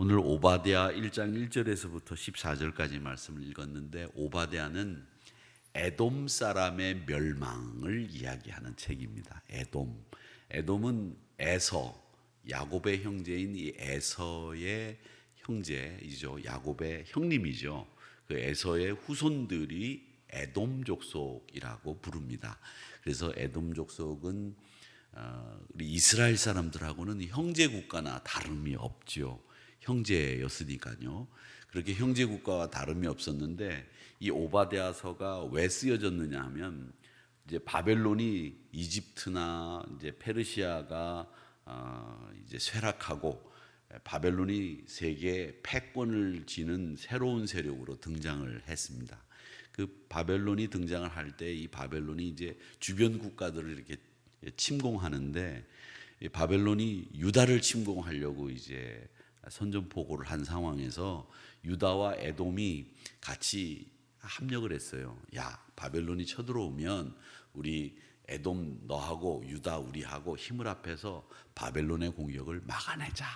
오늘 오바댜 1장 1절에서부터 14절까지 말씀을 읽었는데, 오바댜는 에돔 사람의 멸망을 이야기하는 책입니다. 에돔은 에서, 야곱의 형제인 이 에서의 형제이죠. 야곱의 형님이죠. 그 에서의 후손들이 에돔 족속이라고 부릅니다. 그래서 에돔 족속은 우리 이스라엘 사람들하고는 형제 국가나 다름이 없죠. 형제였으니까요. 그렇게 형제 국가와 다름이 없었는데, 이 오바댜서가 왜 쓰여졌느냐 하면, 이제 바벨론이 이집트나 이제 페르시아가 이제 쇠락하고 바벨론이 세계 패권을 쥐는 새로운 세력으로 등장을 했습니다. 그 바벨론이 등장을 할 때 이 바벨론이 이제 주변 국가들을 이렇게 침공하는데, 이 바벨론이 유다를 침공하려고 이제 선전포고를 한 상황에서 유다와 에돔이 같이 합력을 했어요. 야, 바벨론이 쳐들어오면 우리 에돔 너하고 유다 우리하고 힘을 합해서 바벨론의 공격을 막아내자.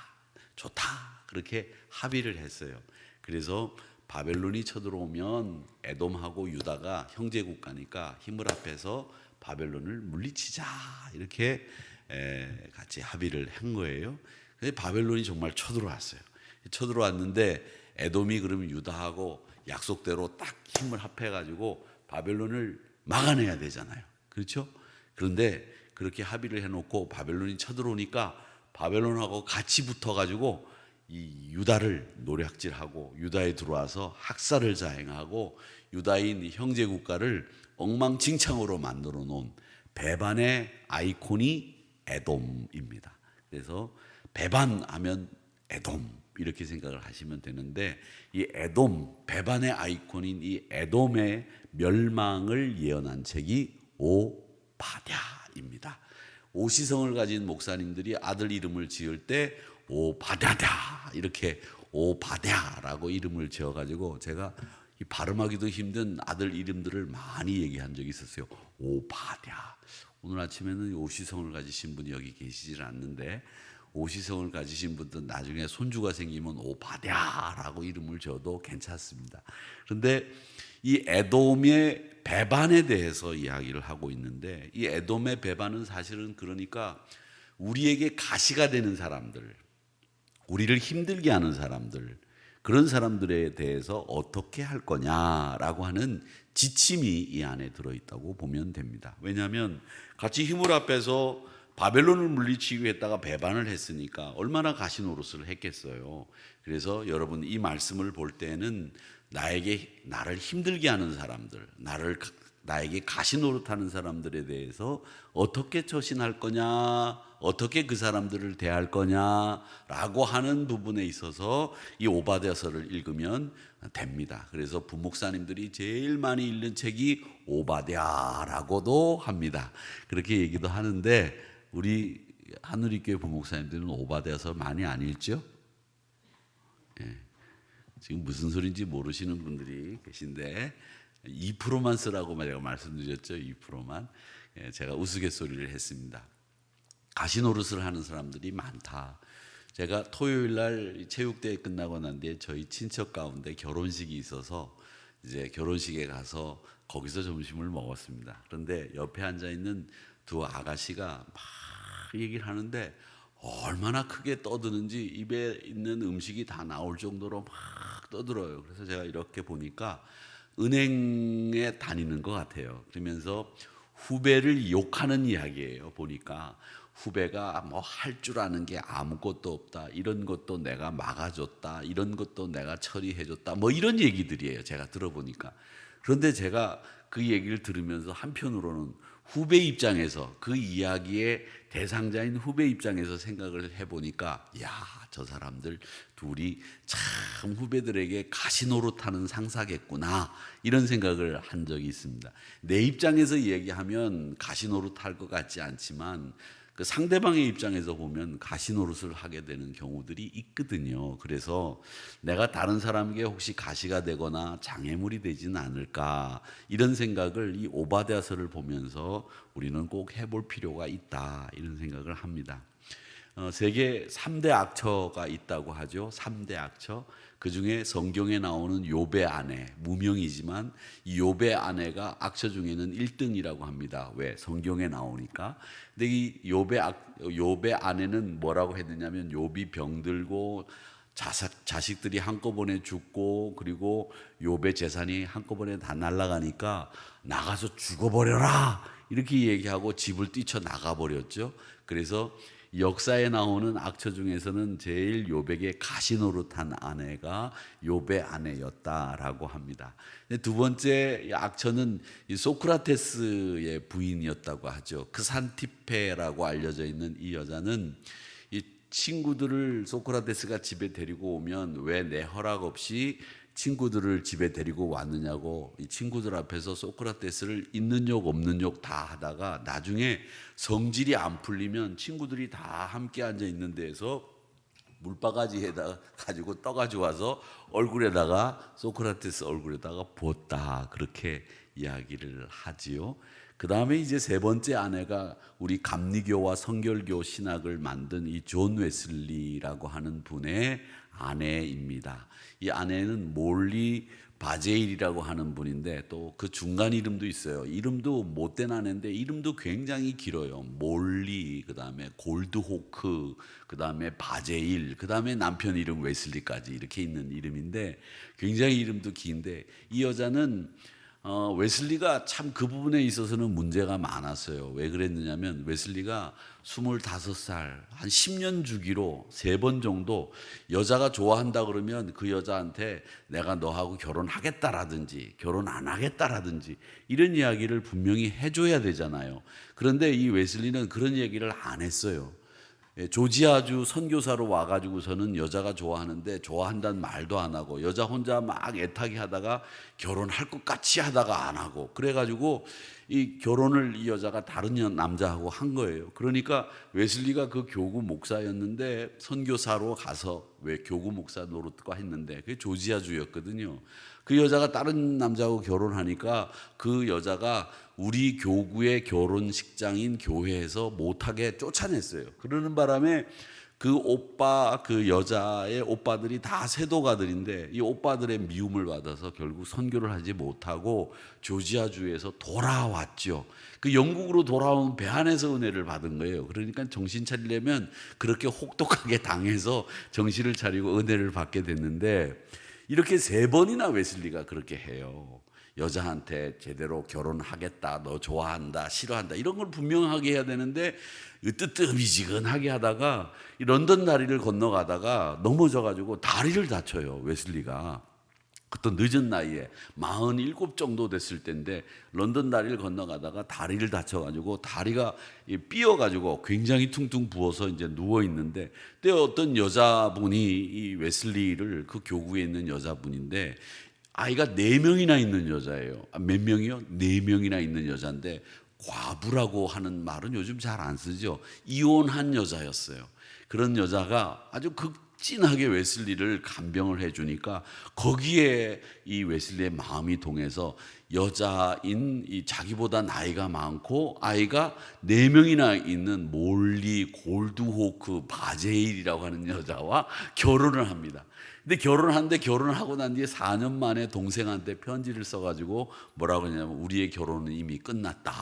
좋다. 그렇게 합의를 했어요. 그래서 바벨론이 쳐들어오면 에돔하고 유다가 형제 국가니까 힘을 합해서 바벨론을 물리치자. 이렇게 같이 합의를 한 거예요. 그래서 바벨론이 정말 쳐들어왔어요. 쳐들어왔는데 에돔이 그러면 유다하고 약속대로 딱 힘을 합해가지고 바벨론을 막아내야 되잖아요. 그렇죠? 그런데 그렇게 합의를 해놓고 바벨론이 쳐들어오니까 바벨론하고 같이 붙어가지고 이 유다를 노략질하고 유다에 들어와서 학살을 자행하고 유다인 형제 국가를 엉망진창으로 만들어 놓은 배반의 아이콘이 에돔입니다. 그래서 배반하면 에돔 이렇게 생각을 하시면 되는데, 이 에돔, 배반의 아이콘인 이 에돔의 멸망을 예언한 책이 오바댜입니다. 오시성을 가진 목사님들이 아들 이름을 지을 때 오바댜다 이렇게 오바댜라고 이름을 지어가지고 제가 이 발음하기도 힘든 아들 이름들을 많이 얘기한 적이 있었어요. 오바댜. 오늘 아침에는 오시성을 가지신 분이 여기 계시질 않는데, 오시성을 가지신 분들 나중에 손주가 생기면 오바댜라고 이름을 지어도 괜찮습니다. 그런데 이 에돔의 배반에 대해서 이야기를 하고 있는데, 이 에돔의 배반은 사실은 그러니까 우리에게 가시가 되는 사람들, 우리를 힘들게 하는 사람들, 그런 사람들에 대해서 어떻게 할 거냐라고 하는 지침이 이 안에 들어있다고 보면 됩니다. 왜냐하면 같이 힘을 합해서 바벨론을 물리치기 위해다가 배반을 했으니까 얼마나 가시 노릇을 했겠어요. 그래서 여러분 이 말씀을 볼 때는 나를 힘들게 하는 사람들, 나에게 가시 노릇하는 사람들에 대해서 어떻게 처신할 거냐, 어떻게 그 사람들을 대할 거냐라고 하는 부분에 있어서 이 오바댜서를 읽으면 됩니다. 그래서 부목사님들이 제일 많이 읽는 책이 오바댜라고도 합니다. 그렇게 얘기도 하는데, 우리 하늘이교회 부목사님들은 오바댜서 많이 안 읽죠? 예. 지금 무슨 소리인지 모르시는 분들이 계신데 2%만 쓰라고 제가 말씀드렸죠. 2%만. 예, 제가 우스갯소리를 했습니다. 가시 노릇을 하는 사람들이 많다. 제가 토요일 날 체육대회 끝나고 난 뒤에 저희 친척 가운데 결혼식이 있어서 이제 결혼식에 가서 거기서 점심을 먹었습니다. 그런데 옆에 앉아 있는 두 아가씨가 막 얘기를 하는데 얼마나 크게 떠드는지 입에 있는 음식이 다 나올 정도로 막 떠들어요. 그래서 제가 이렇게 보니까 은행에 다니는 것 같아요. 그러면서 후배를 욕하는 이야기예요. 보니까 후배가 뭐 할 줄 아는 게 아무것도 없다, 이런 것도 내가 막아줬다, 이런 것도 내가 처리해줬다, 뭐 이런 얘기들이에요. 제가 들어보니까. 그런데 제가 그 얘기를 들으면서 한편으로는 후배 입장에서, 그 이야기의 대상자인 후배 입장에서 생각을 해보니까, 야, 저 사람들 둘이 참 후배들에게 가시노릇하는 상사겠구나, 이런 생각을 한 적이 있습니다. 내 입장에서 얘기하면 가시노릇할 것 같지 않지만 그 상대방의 입장에서 보면 가시노릇을 하게 되는 경우들이 있거든요. 그래서 내가 다른 사람에게 혹시 가시가 되거나 장애물이 되지는 않을까, 이런 생각을 이 오바댜서를 보면서 우리는 꼭 해볼 필요가 있다, 이런 생각을 합니다. 세계 3대 악처가 있다고 하죠. 3대 악처. 그 중에 성경에 나오는 욥의 아내, 무명이지만 이 욥의 아내가 악처 중에는 1등이라고 합니다. 왜? 성경에 나오니까. 근데 이 욥의 아내는 뭐라고 했느냐면 욥이 병들고 자식들이 한꺼번에 죽고 그리고 욥의 재산이 한꺼번에 다 날아가니까 나가서 죽어버려라 이렇게 얘기하고 집을 뛰쳐 나가버렸죠. 그래서 역사에 나오는 악처 중에서는 제일 욥에게 가시노릇한 아내가 욥의 아내였다라고 합니다. 두 번째 악처는 소크라테스의 부인이었다고 하죠. 크산티페라고 알려져 있는 이 여자는 이 친구들을 소크라테스가 집에 데리고 오면 왜 내 허락 없이 친구들을 집에 데리고 왔느냐고 이 친구들 앞에서 소크라테스를 있는 욕 없는 욕 다 하다가 나중에 성질이 안 풀리면 친구들이 다 함께 앉아 있는 데에서 물바가지에다 가지고 떠가지고 와서 얼굴에다가 소크라테스 얼굴에다가 붓다 그렇게 이야기를 하지요. 그 다음에 이제 세 번째 아내가 우리 감리교와 성결교 신학을 만든 이 존 웨슬리라고 하는 분의 아내입니다. 이 아내는 몰리 바제일이라고 하는 분인데 또 그 중간 이름도 있어요. 이름도 못된 아내인데 이름도 굉장히 길어요. 몰리, 그 다음에 골드호크, 그 다음에 바제일, 그 다음에 남편 이름 웨슬리까지 이렇게 있는 이름인데 굉장히 이름도 긴데 이 여자는 웨슬리가 참 그 부분에 있어서는 문제가 많았어요. 왜 그랬느냐면 웨슬리가 25살, 한 10년 주기로 3번 정도 여자가 좋아한다 그러면 그 여자한테 내가 너하고 결혼하겠다라든지 결혼 안 하겠다라든지 이런 이야기를 분명히 해줘야 되잖아요. 그런데 이 웨슬리는 그런 얘기를 안 했어요. 조지아주 선교사로 와가지고서는 여자가 좋아하는데 좋아한다는 말도 안 하고 여자 혼자 막 애타게 하다가 결혼할 것 같이 하다가 안 하고 그래가지고 이 결혼을 이 여자가 다른 남자하고 한 거예요. 그러니까 웨슬리가 그 교구 목사였는데 선교사로 가서 왜 교구 목사 노릇과 했는데 그게 조지아주였거든요. 그 여자가 다른 남자하고 결혼하니까 그 여자가 우리 교구의 결혼식장인 교회에서 못하게 쫓아냈어요. 그러는 바람에 그 여자의 오빠들이 다 세도가들인데 이 오빠들의 미움을 받아서 결국 선교를 하지 못하고 조지아주에서 돌아왔죠. 그 영국으로 돌아온 배 안에서 은혜를 받은 거예요. 그러니까 정신 차리려면 그렇게 혹독하게 당해서 정신을 차리고 은혜를 받게 됐는데 이렇게 3번이나 웨슬리가 그렇게 해요. 여자한테 제대로 결혼하겠다, 너 좋아한다, 싫어한다 이런 걸 분명하게 해야 되는데 뜨뜻미지근하게 하다가 런던 다리를 건너가다가 넘어져가지고 다리를 다쳐요. 웨슬리가 그것도 늦은 나이에 47 정도 됐을 때인데 런던 다리를 건너가다가 다리를 다쳐가지고 다리가 삐어가지고 굉장히 퉁퉁 부어서 이제 누워 있는데 그때 어떤 여자분이 이 웨슬리를 그 교구에 있는 여자분인데 아이가 4명이나 있는 여자예요. 몇 명이요? 4명이나 있는 여자인데 과부라고 하는 말은 요즘 잘 안 쓰죠. 이혼한 여자였어요. 그런 여자가 아주 극진하게 웨슬리를 간병을 해주니까 거기에 이 웨슬리의 마음이 동해서 여자인 이 자기보다 나이가 많고 아이가 4명이나 있는 몰리 골드호크 바제일이라고 하는 여자와 결혼을 합니다. 근데 결혼을 하고 난 뒤에 4년 만에 동생한테 편지를 써가지고 뭐라고 하냐면 우리의 결혼은 이미 끝났다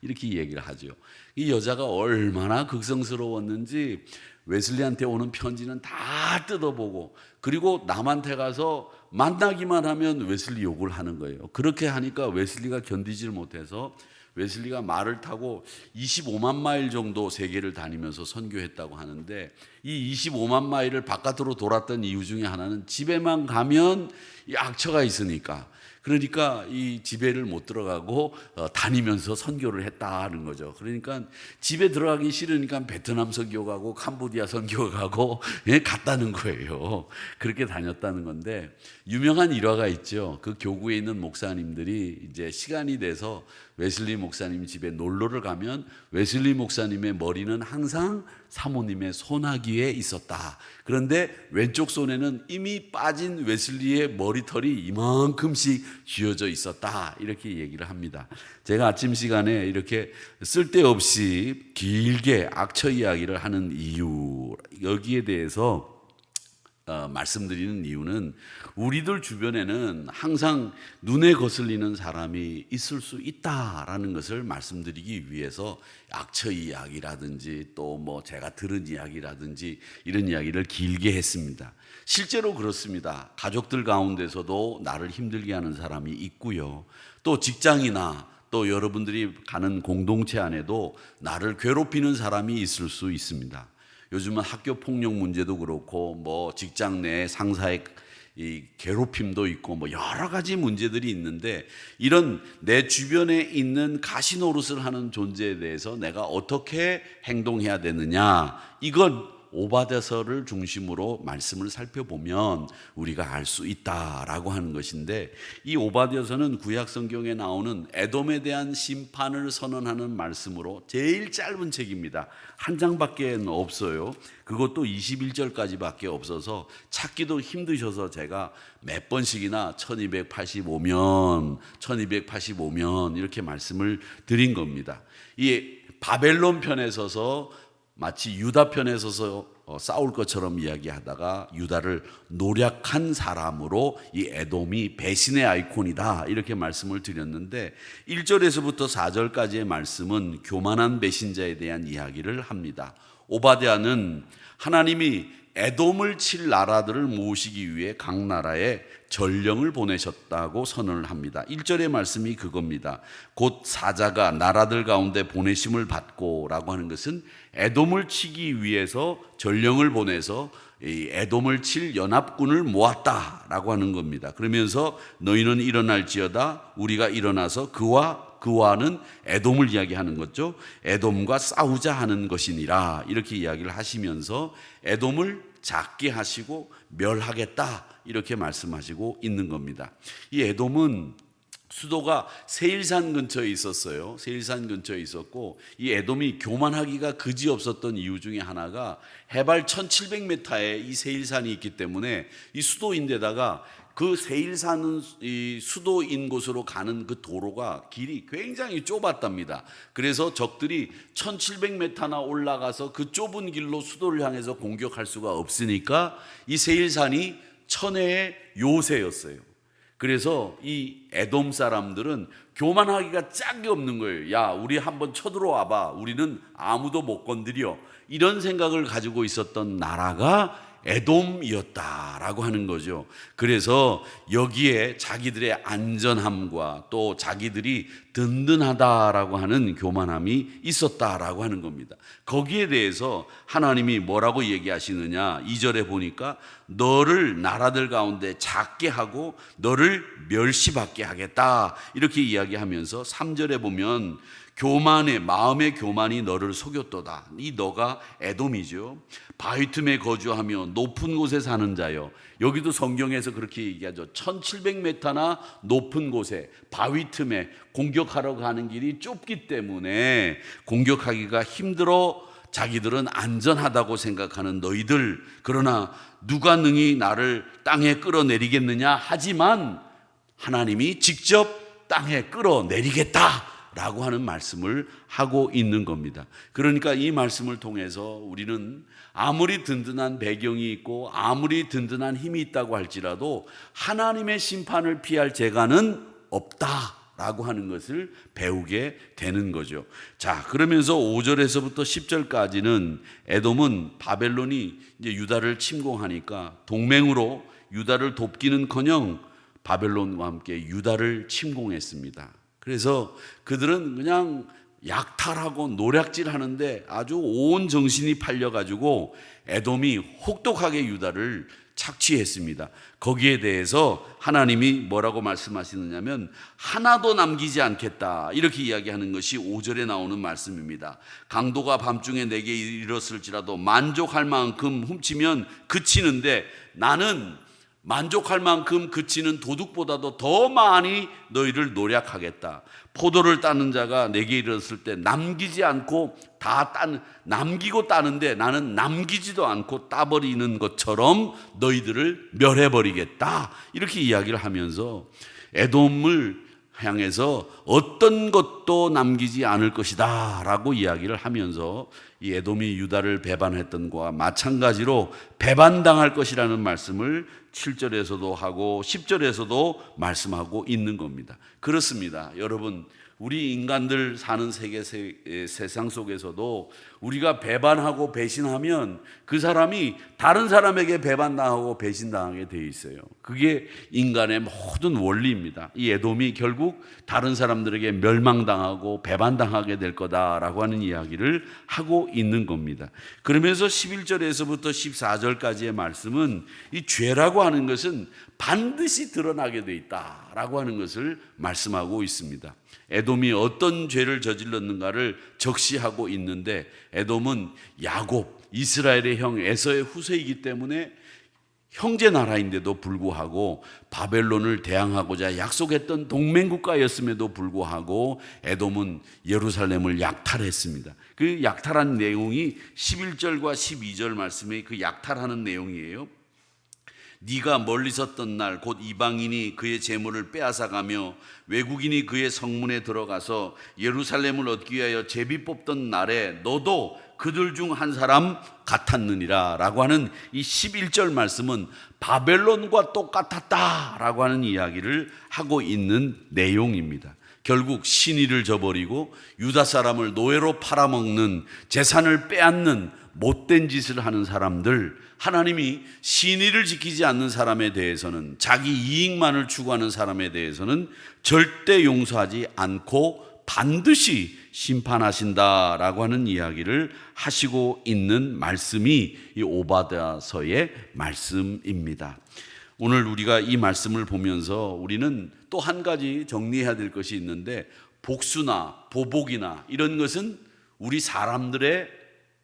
이렇게 얘기를 하죠. 이 여자가 얼마나 극성스러웠는지 웨슬리한테 오는 편지는 다 뜯어보고 그리고 남한테 가서 만나기만 하면 웨슬리 욕을 하는 거예요. 그렇게 하니까 웨슬리가 견디질 못해서 웨슬리가 말을 타고 25만 마일 정도 세계를 다니면서 선교했다고 하는데 이 25만 마일을 바깥으로 돌았던 이유 중에 하나는 집에만 가면 이 악처가 있으니까 그러니까 이 집에를 못 들어가고 다니면서 선교를 했다는 거죠. 그러니까 집에 들어가기 싫으니까 베트남 선교 가고 캄보디아 선교 가고 갔다는 거예요. 그렇게 다녔다는 건데 유명한 일화가 있죠. 그 교구에 있는 목사님들이 이제 시간이 돼서 웨슬리 목사님 집에 놀러를 가면 웨슬리 목사님의 머리는 항상 사모님의 소나기에 있었다. 그런데 왼쪽 손에는 이미 빠진 웨슬리의 머리털이 이만큼씩 쥐어져 있었다. 이렇게 얘기를 합니다. 제가 아침 시간에 이렇게 쓸데없이 길게 악처 이야기를 하는 이유, 여기에 대해서 말씀드리는 이유는 우리들 주변에는 항상 눈에 거슬리는 사람이 있을 수 있다라는 것을 말씀드리기 위해서 악처 이야기라든지 또 뭐 제가 들은 이야기라든지 이런 이야기를 길게 했습니다. 실제로 그렇습니다. 가족들 가운데서도 나를 힘들게 하는 사람이 있고요. 또 직장이나 또 여러분들이 가는 공동체 안에도 나를 괴롭히는 사람이 있을 수 있습니다. 요즘은 학교 폭력 문제도 그렇고 뭐 직장 내 상사의 이 괴롭힘도 있고 뭐 여러 가지 문제들이 있는데 이런 내 주변에 있는 가시노릇을 하는 존재에 대해서 내가 어떻게 행동해야 되느냐, 이건 오바댜서를 중심으로 말씀을 살펴보면 우리가 알 수 있다라고 하는 것인데, 이 오바댜서는 구약 성경에 나오는 에돔에 대한 심판을 선언하는 말씀으로 제일 짧은 책입니다. 한 장밖에 없어요. 그것도 21절까지밖에 없어서 찾기도 힘드셔서 제가 몇 번씩이나 1285면 이렇게 말씀을 드린 겁니다. 이 바벨론 편에 서서 마치 유다 편에 서서 싸울 것처럼 이야기하다가 유다를 노략한 사람으로 이 에돔이 배신의 아이콘이다 이렇게 말씀을 드렸는데, 1절에서부터 4절까지의 말씀은 교만한 배신자에 대한 이야기를 합니다. 오바댜는 하나님이 에돔을 칠 나라들을 모으시기 위해 각 나라에 전령을 보내셨다고 선언을 합니다. 1절의 말씀이 그겁니다. 곧 사자가 나라들 가운데 보내심을 받고 라고 하는 것은 에돔을 치기 위해서 전령을 보내서 이 에돔을 칠 연합군을 모았다라고 하는 겁니다. 그러면서 너희는 일어날지어다, 우리가 일어나서 그와는 에돔을 이야기하는 거죠. 에돔과 싸우자 하는 것이니라 이렇게 이야기를 하시면서 에돔을 작게 하시고 멸하겠다 이렇게 말씀하시고 있는 겁니다. 이 에돔은 수도가 세일산 근처에 있었어요. 세일산 근처에 있었고, 이 에돔이 교만하기가 그지없었던 이유 중에 하나가 해발 1700m에 이 세일산이 있기 때문에 이 수도인데다가 그 세일산은 이 수도인 곳으로 가는 그 도로가 길이 굉장히 좁았답니다. 그래서 적들이 1700m나 올라가서 그 좁은 길로 수도를 향해서 공격할 수가 없으니까 이 세일산이 천혜의 요새였어요. 그래서 이 에돔 사람들은 교만하기가 짝이 없는 거예요. 야, 우리 한번 쳐들어와 봐. 우리는 아무도 못 건드려. 이런 생각을 가지고 있었던 나라가 에돔이었다라고 하는 거죠. 그래서 여기에 자기들의 안전함과 또 자기들이 든든하다라고 하는 교만함이 있었다라고 하는 겁니다. 거기에 대해서 하나님이 뭐라고 얘기하시느냐, 2절에 보니까 너를 나라들 가운데 작게 하고 너를 멸시받게 하겠다 이렇게 이야기하면서 3절에 보면 마음의 교만이 너를 속였도다. 이 너가 에돔이죠. 바위 틈에 거주하며 높은 곳에 사는 자여. 여기도 성경에서 그렇게 얘기하죠. 1700m나 높은 곳에 바위 틈에 공격하러 가는 길이 좁기 때문에 공격하기가 힘들어 자기들은 안전하다고 생각하는 너희들, 그러나 누가 능히 나를 땅에 끌어내리겠느냐 하지만 하나님이 직접 땅에 끌어내리겠다 라고 하는 말씀을 하고 있는 겁니다. 그러니까 이 말씀을 통해서 우리는 아무리 든든한 배경이 있고 아무리 든든한 힘이 있다고 할지라도 하나님의 심판을 피할 재간은 없다라고 하는 것을 배우게 되는 거죠. 자, 그러면서 5절에서부터 10절까지는 에돔은 바벨론이 이제 유다를 침공하니까 동맹으로 유다를 돕기는커녕 바벨론과 함께 유다를 침공했습니다. 그래서 그들은 그냥 약탈하고 노략질하는데 아주 온 정신이 팔려가지고 에돔이 혹독하게 유다를 착취했습니다. 거기에 대해서 하나님이 뭐라고 말씀하시느냐면 하나도 남기지 않겠다 이렇게 이야기하는 것이 5절에 나오는 말씀입니다. 강도가 밤중에 내게 이르렀을지라도 만족할 만큼 훔치면 그치는데 나는 만족할 만큼 그치는 도둑보다도 더 많이 너희를 노략하겠다. 포도를 따는 자가 내게 이르렀을 때 남기지 않고 남기고 따는데 나는 남기지도 않고 따버리는 것처럼 너희들을 멸해버리겠다, 이렇게 이야기를 하면서 에돔을 향해서 어떤 것도 남기지 않을 것이다 라고 이야기를 하면서 이 에돔이 유다를 배반했던 것과 마찬가지로 배반당할 것이라는 말씀을 7절에서도 하고 10절에서도 말씀하고 있는 겁니다. 그렇습니다. 여러분, 우리 인간들 사는 세상 속에서도 우리가 배반하고 배신하면 그 사람이 다른 사람에게 배반당하고 배신당하게 돼 있어요. 그게 인간의 모든 원리입니다. 이 에돔이 결국 다른 사람들에게 멸망당하고 배반당하게 될 거다라고 하는 이야기를 하고 있는 겁니다. 그러면서 11절에서부터 14절까지의 말씀은 이 죄라고 하는 것은 반드시 드러나게 돼 있다라고 하는 것을 말씀하고 있습니다. 에돔이 어떤 죄를 저질렀는가를 적시하고 있는데, 에돔은 야곱, 이스라엘의 형 에서의 후세이기 때문에 형제 나라인데도 불구하고 바벨론을 대항하고자 약속했던 동맹국가였음에도 불구하고 에돔은 예루살렘을 약탈했습니다. 그 약탈한 내용이 11절과 12절 말씀의 그 약탈하는 내용이에요. 네가 멀리 섰던 날 곧 이방인이 그의 재물을 빼앗아가며 외국인이 그의 성문에 들어가서 예루살렘을 얻기 위하여 제비 뽑던 날에 너도 그들 중 한 사람 같았느니라 라고 하는 이 11절 말씀은 바벨론과 똑같았다 라고 하는 이야기를 하고 있는 내용입니다. 결국 신의를 저버리고 유다 사람을 노예로 팔아먹는, 재산을 빼앗는 못된 짓을 하는 사람들, 하나님이 신의를 지키지 않는 사람에 대해서는, 자기 이익만을 추구하는 사람에 대해서는 절대 용서하지 않고 반드시 심판하신다라고 하는 이야기를 하시고 있는 말씀이 이 오바댜서의 말씀입니다. 오늘 우리가 이 말씀을 보면서 우리는 또 한 가지 정리해야 될 것이 있는데, 복수나 보복이나 이런 것은 우리 사람들의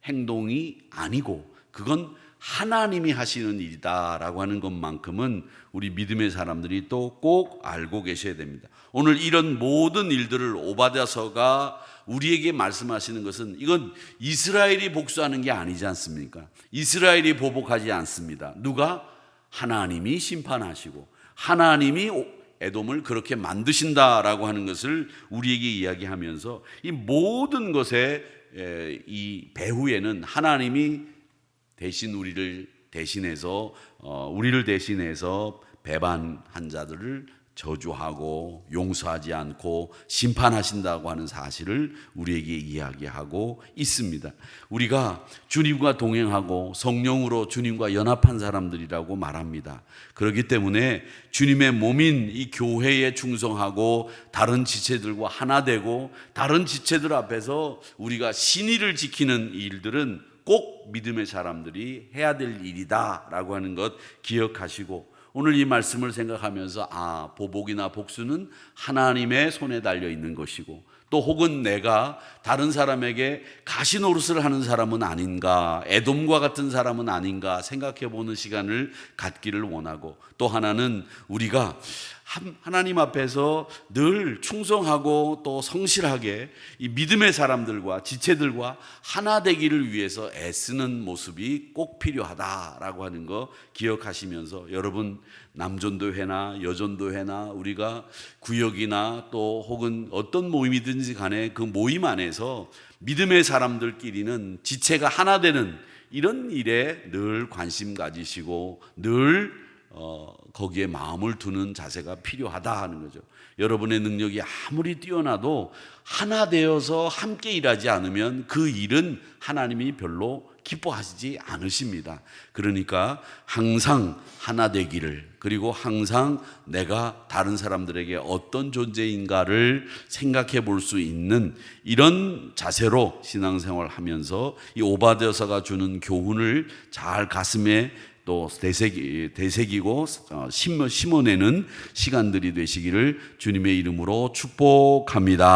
행동이 아니고 그건 하나님이 하시는 일이다라고 하는 것만큼은 우리 믿음의 사람들이 또 꼭 알고 계셔야 됩니다. 오늘 이런 모든 일들을 오바댜서가 우리에게 말씀하시는 것은, 이건 이스라엘이 복수하는 게 아니지 않습니까? 이스라엘이 보복하지 않습니다. 누가? 하나님이 심판하시고 하나님이 에돔을 그렇게 만드신다라고 하는 것을 우리에게 이야기하면서, 이 모든 것의 이 배후에는 하나님이 대신 우리를 대신해서 배반한 자들을 저주하고 용서하지 않고 심판하신다고 하는 사실을 우리에게 이야기하고 있습니다. 우리가 주님과 동행하고 성령으로 주님과 연합한 사람들이라고 말합니다. 그렇기 때문에 주님의 몸인 이 교회에 충성하고 다른 지체들과 하나 되고 다른 지체들 앞에서 우리가 신의를 지키는 일들은 꼭 믿음의 사람들이 해야 될 일이다라고 하는 것 기억하시고, 오늘 이 말씀을 생각하면서 보복이나 복수는 하나님의 손에 달려 있는 것이고, 또 혹은 내가 다른 사람에게 가시노릇을 하는 사람은 아닌가, 에돔과 같은 사람은 아닌가 생각해 보는 시간을 갖기를 원하고, 또 하나는 우리가 하나님 앞에서 늘 충성하고 또 성실하게 이 믿음의 사람들과 지체들과 하나 되기를 위해서 애쓰는 모습이 꼭 필요하다라고 하는 거 기억하시면서, 여러분 남전도회나 여전도회나 우리가 구역이나 또 혹은 어떤 모임이든지 간에 그 모임 안에서 믿음의 사람들끼리는 지체가 하나 되는 이런 일에 늘 관심 가지시고 늘 거기에 마음을 두는 자세가 필요하다 하는 거죠. 여러분의 능력이 아무리 뛰어나도 하나 되어서 함께 일하지 않으면 그 일은 하나님이 별로 기뻐하시지 않으십니다. 그러니까 항상 하나 되기를, 그리고 항상 내가 다른 사람들에게 어떤 존재인가를 생각해 볼 수 있는 이런 자세로 신앙생활을 하면서 이 오바댜서가 주는 교훈을 잘 가슴에 또 되새기고 심어내는 시간들이 되시기를 주님의 이름으로 축복합니다.